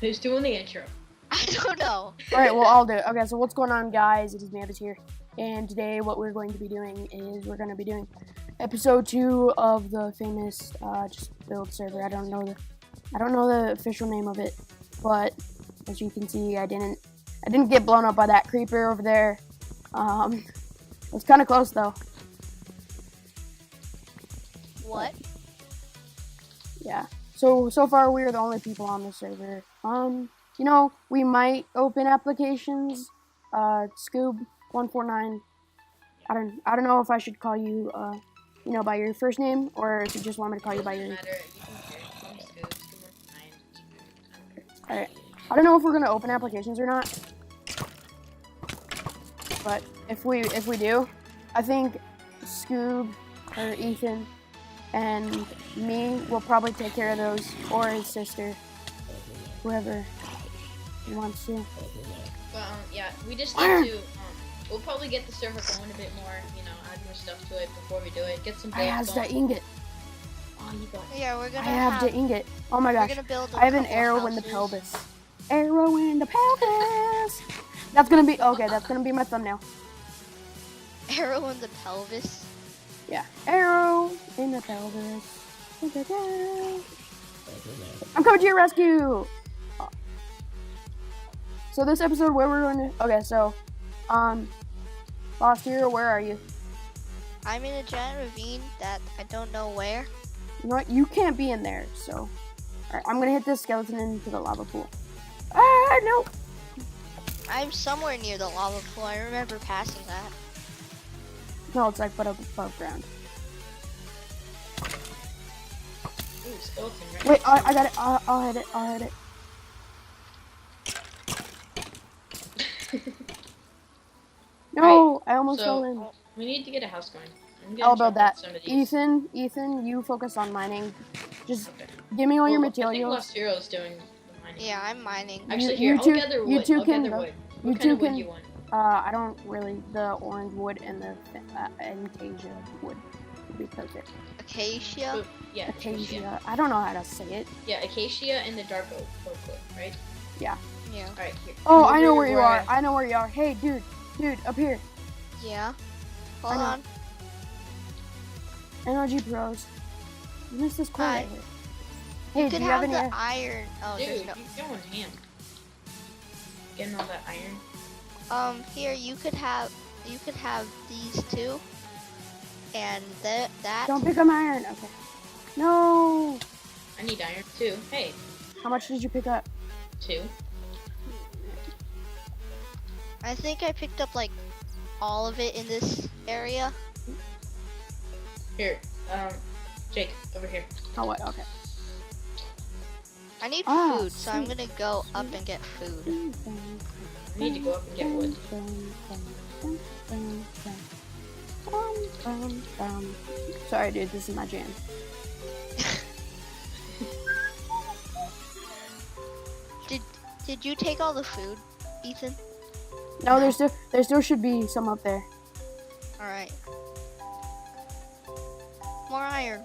Who's doing the intro? I don't know. Alright, well, I'll do it. Okay, so what's going on, guys? It is Mavis here. And today what we're going to be doing is we're going to be doing episode 2 of the famous just build server. I don't know the official name of it, but as you can see, I didn't get blown up by that creeper over there. It was kind of close though. What? Yeah. So far we are the only people on the server. You know, we might open applications. Scoob149. I don't know if I should call you you know, by your first name, or if you just want me to call you by your name. Alright. I don't know if we're gonna open applications or not. But if we do, I think Scoob or Ethan and me will probably take care of those, or his sister, whoever he wants to. Well, yeah, we just need to. We'll probably get the server going a bit more. You know, add more stuff to it before we do it. Get some. I have the ingot. Oh, you got. Yeah, we're gonna. I have the ingot. Oh my gosh! I have an arrow in the pelvis. Arrow in the pelvis. That's gonna be okay. That's gonna be my thumbnail. Arrow in the pelvis. Yeah, arrow in the pelvis. I'm coming to your rescue. So this episode, where we're going to? Okay, so, Lost Hero, where are you? I'm in a giant ravine that I don't know where. You know what? You can't be in there. So, all right, I'm gonna hit this skeleton into the lava pool. Ah, no. I'm somewhere near the lava pool. I remember passing that. No, it's like but above ground. Ooh, skeleton, right? Wait, I got it. I'll hit it. I'll hit it. No, Right, I almost so, fell in. We need to get a house going. I'll build that. Some of these. Ethan, you focus on mining. Just give me all your I think materials. Lost Hero's doing the mining. Yeah, I'm mining. Actually, You here, I'll two- gather wood. you two I'll can gather go. wood. You What kind two of wood can- you want? I don't really. The orange wood and the acacia wood would be perfect. Acacia. Oh, yeah, Acacia. I don't know how to say it. Yeah, acacia and the dark oak wood, right? Yeah. Alright, here. Oh, Come I know over where you where are. I know where you are. Hey, dude, up here. Yeah. Hold I know. on. NRG Pros. You missed this corner Hi. right here. Hey, You do could you have have any? the iron. Oh, Dude, there's no. you're going ham. Getting all that iron. Here you could have these two, and that. Don't pick up my iron. Okay. No. I need iron too. Hey, How much did you pick up? 2. I think I picked up like all of it in this area. Here, Jake, over here. Oh, what? Okay. I need Ah, food, so I'm sweet. gonna go up and get food. I need to go up and get wood. Sorry, dude. This is my jam. Did you take all the food, Ethan? No, there still should be some up there. All right. More iron.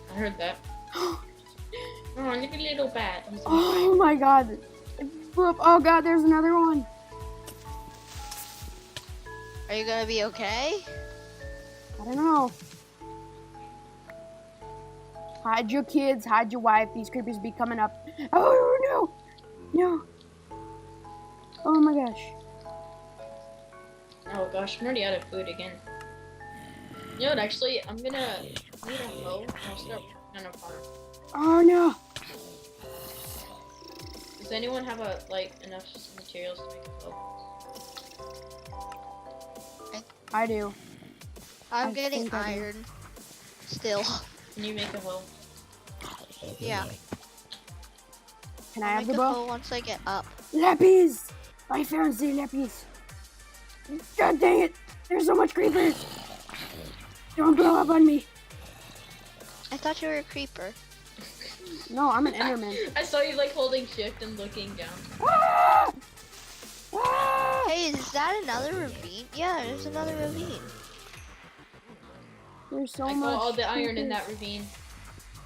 I heard that. Oh, look at little bat. He's Oh my god. Oh god, there's another one. Are you gonna be okay? I don't know. Hide your kids, hide your wife. These creepers be coming up. Oh no! No! Oh my gosh. Oh gosh, I'm already out of food again. You know what, actually, I'm gonna need a hoe and I'll start working on a farm. Oh no! Does anyone have enough materials to make a hoe? I do. I'm I getting think I do. iron. Still. Can you make a hoe? Yeah. Can I I'll have make the a bow? hole once I get up. Lapis! I found the lapis. God dang it! There's so much creepers! Don't blow up on me! I thought you were a creeper. No, I'm an Enderman. I saw you holding shift and looking down. Ah! Ah! Hey, is that another ravine? Yeah, there's another ravine. There's so I much. got all the iron in creepers. that ravine.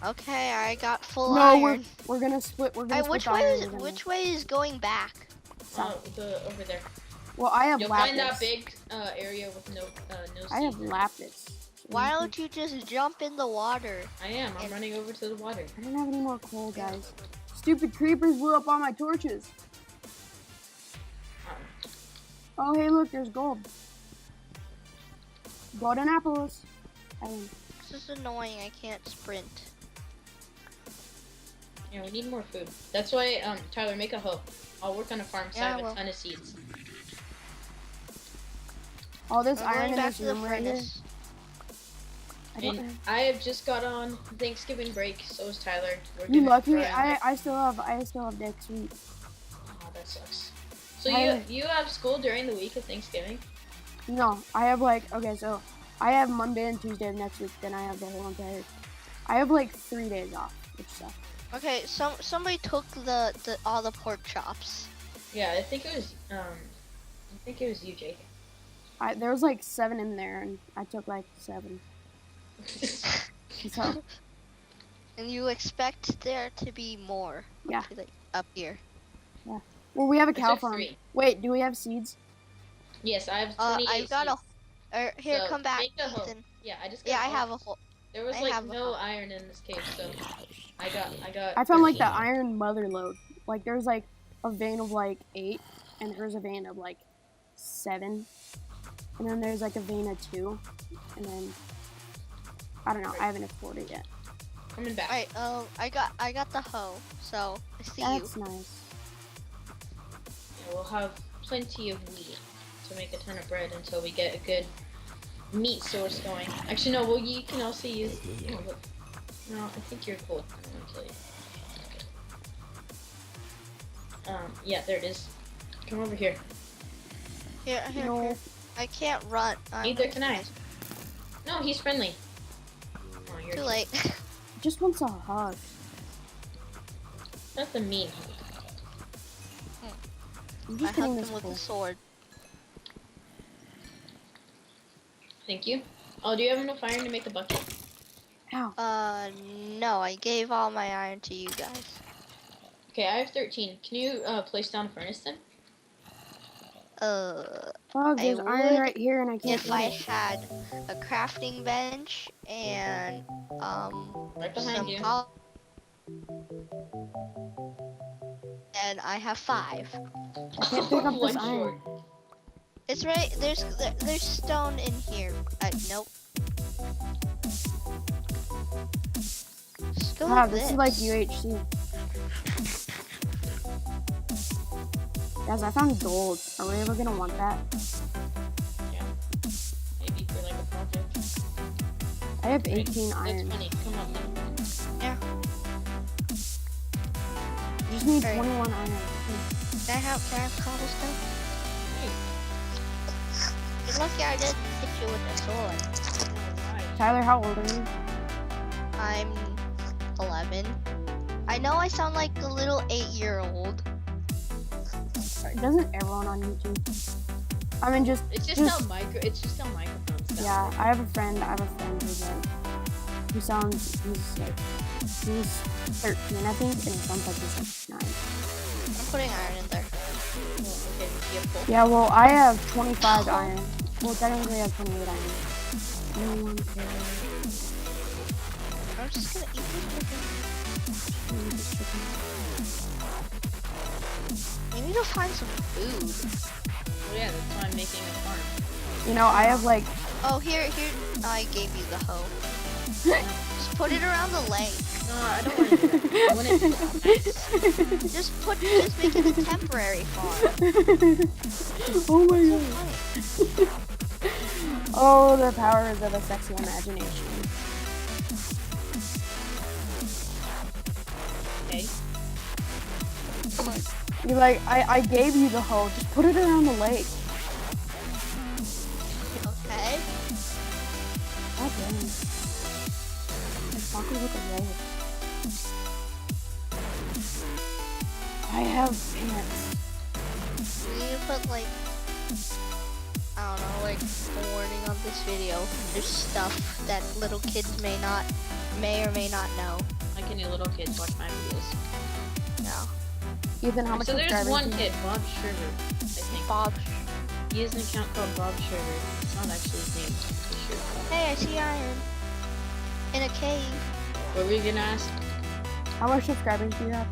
Okay, I got full No, iron. we're gonna split. We're gonna split Which the way iron. is going back? South. Over there. Well, I have You'll lapis. find that big area with no seeds. I have lapis. Why don't you just jump in the water? I am. I'm running over to the water. I don't have any more coal, guys. Stupid creepers blew up all my torches. Oh, hey, look, there's gold. Golden apples. This is annoying. I can't sprint. Yeah, we need more food. That's why, Tyler, make a hoe. I'll work on a farm so I have a ton of seeds. All this I'm iron going in back this to the room right here. furnace. And I have just got on Thanksgiving break. So is Tyler. We're You gonna lucky? try I still have next week. Oh, that sucks. So I- you have school during the week of Thanksgiving? No, I have okay, so I have Monday and Tuesday of next week. Then I have the whole entire. I have 3 days off, which sucks. Okay, somebody took all the pork chops. Yeah, I think it was you, Jake. There was 7 in there, and I took 7. So And you expect there to be more? Yeah. Up here. well, we have a I cow took farm. 3. Wait, do we have seeds? Yes, I have 28 I've got seeds. here, So, come back, make a hoe. Ethan. Yeah, I just got Yeah, I all- have a whole. There was I have a no hoe. iron in this cave, so I got. I found 13. the iron mother lode. There's a vein of 8, and there's a vein of 7, and then there's a vein of 2, and then I don't know. I haven't explored it yet. Coming back. Alright, I got the hoe, so I see That's you. nice. Yeah, we'll have plenty of wheat to make a ton of bread until we get a good meat source going. Actually, no. Well, you can also use. Oh, look. No, I think you're cool. I don't want to kill you. Yeah, there it is. Come over here. Here. No. I can't run. Neither can I. No, he's friendly. Oh, you're Too late. Just wants a hug. That's a mean. I'm I just getting hugged this him with coal. a sword. Thank you. Oh, do you have enough iron to make a bucket? Ow. No, I gave all my iron to you guys. Okay, I have 13. Can you place down a furnace then? Fuck, there's I iron would right here, and I can't If get I it. had a crafting bench and Right behind some you. and I have 5. I can't pick up this One iron. short. It's right there's stone in here. Nope. Just go Wow, like this is UHC. Guys, I found gold. Are we ever gonna want that? Yeah. Maybe for a project. I have 18 That's iron. funny. Come on then. Yeah. I just need Alright. 21 iron. Can I have cobblestone? You're lucky I didn't hit you with a sword. Alright. Tyler, how old are you? I'm 11. I know I sound like a little 8-year-old. Doesn't everyone on YouTube? I mean, just It's just how microphone stuff. yeah. I have a friend who's he's 13, I think, and it sounds like he's 9. I'm putting iron in there. Oh, okay, you have full? Yeah, well, I have 25 iron. Well, technically, I have 28 iron. No one cares. I'm just gonna eat this chicken. We need to find some food. Oh yeah, that's why I'm making a farm. You know, I have Oh, here, I gave you the hoe. Just put it around the lake. No, I don't want to do that. I want it to nice. Just make it a temporary farm. Oh my So god. funny. Oh, the powers of a sexy imagination. Okay. You're I gave you the hoe. Just put it around the lake. Okay. God damn it. It's fucking with the lake. I have pants. We need to put I don't know, like a warning on this video. There's stuff that little kids may or may not know. Like any little kids watch my videos. No. Ethan, how much So there's subscribers one do you kid, Bob Sugar, I think. Bob. He has an account called Bob Sugar. It's not actually his name. Sugar. Hey, I see iron. In a cave. What were you gonna ask? How much subscribers do you have?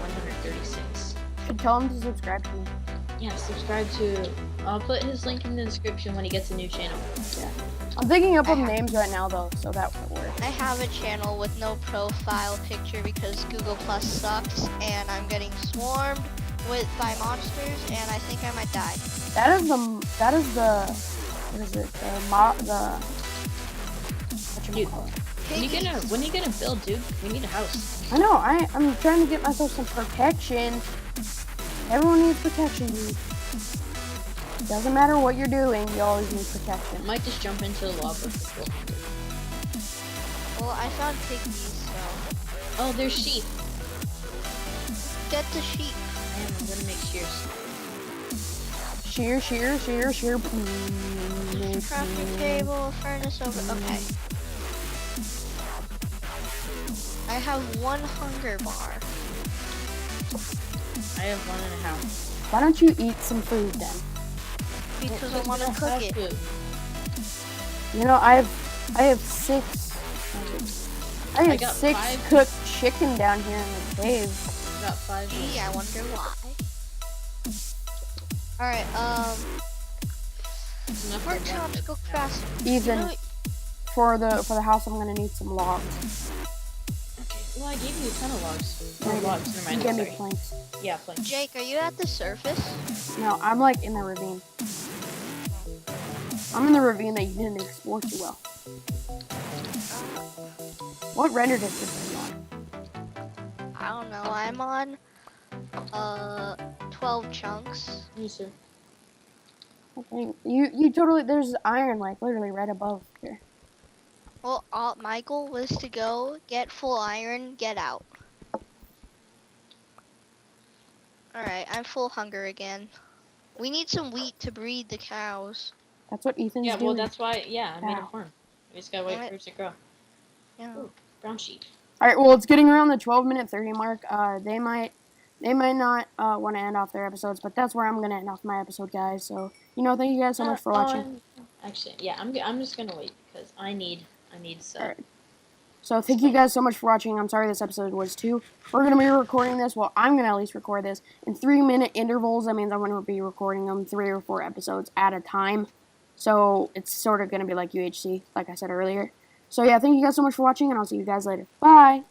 136. Should tell him to subscribe to me. Yeah, subscribe to. I'll put his link in the description when he gets a new channel. Yeah. I'm thinking up of names right now though, so that will work. I have a channel with no profile picture because Google Plus sucks, and I'm getting swarmed by monsters, and I think I might die. That is the what is it? Whatchamacallit? When you gonna build, dude? We need a house. I know, I'm trying to get myself some protection. Everyone needs protection, dude. Doesn't matter what you're doing, you always need protection. Might just jump into the lava before. Well, I found piggies, so. Oh, there's sheep. Get the sheep. I'm gonna make shears. Shear. Crafting table, furnace over. Okay. I have 1 hunger bar. I have 1.5. Why don't you eat some food then? Because I want to cook it. Food. You know, I have 6. I got have 6 5. cooked chicken down here in the cave. Got 5. Gee, I wonder why. Alright, Enough pork for chops one. go fast. Ethan, You know, for the house, I'm gonna need some logs. Okay. Well, I gave you a ton of logs. No, Or you logs, didn't. never You mind. gave me Sorry. planks. Yeah, planks. Jake, are you at the surface? No, I'm like in the ravine. I'm in the ravine that you didn't explore too well. What render distance are you on? I don't know. I'm on 12 chunks. You too. Okay. You totally, there's iron like literally right above here. Well, my goal was to go get full iron, get out. Alright, I'm full hunger again. We need some wheat to breed the cows. That's what Ethan's Yeah, doing. well, that's why. Yeah, I made a Wow. farm. We just gotta wait Alright. for it to grow. Yeah. Ooh, brown sheep. All right, well, it's getting around the 12-minute 30 mark. They might not want to end off their episodes, but that's where I'm gonna end off my episode, guys. So, thank you guys so much for watching. Actually, yeah, I'm just gonna wait because I need stuff. All right. So thank you guys so much for watching. I'm sorry this episode was 2. We're gonna be recording this. Well, I'm gonna at least record this in 3-minute intervals. That means I'm gonna be recording them 3 or 4 episodes at a time. So it's sort of gonna be like UHC, like I said earlier. So yeah, thank you guys so much for watching, and I'll see you guys later. Bye.